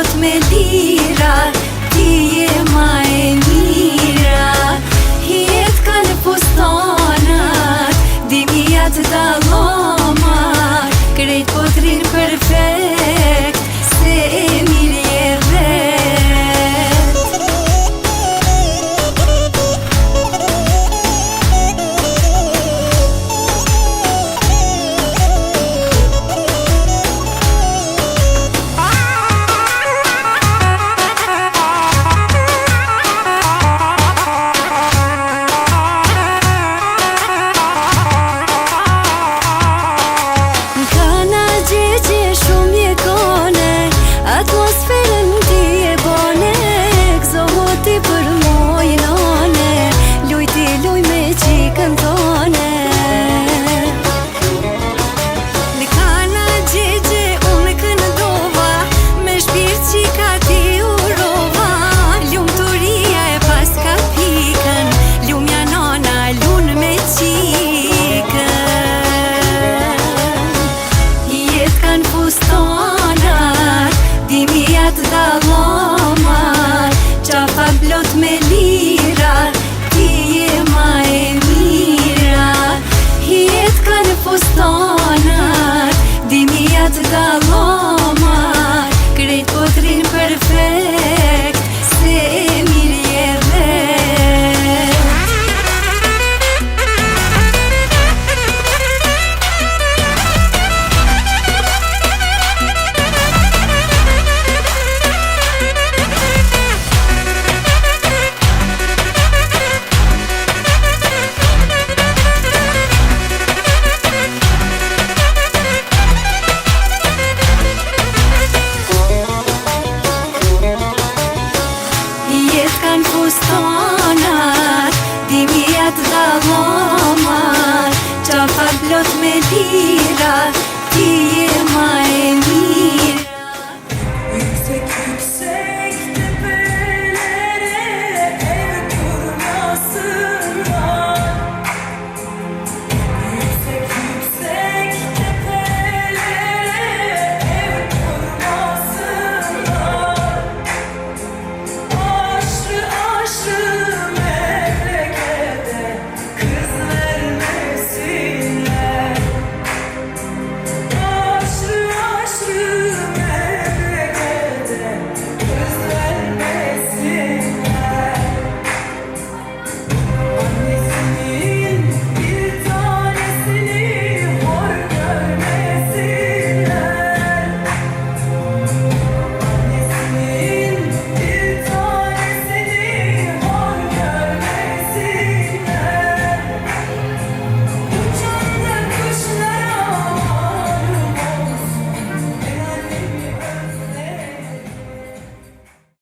plot me lira, ti je ma e mira. Hijet ka në fustanat, dimijat dalomat, krejt po t'rin perfekt, se e mirë je vet. Atmosferën ti e bane, gëzohoti për mojnane, luj ti luj me qikën tone. Në kana gjegje unë këndova, me shpirt qika ti urova, lumëturia e pas ka pikën, lumja nona lunë me qikën. Jetë kanë fustanat, dimijat dalomat, qafa plot me lira, ti je ma e mira. Hijet ka në fustanat, dimijat dalomat,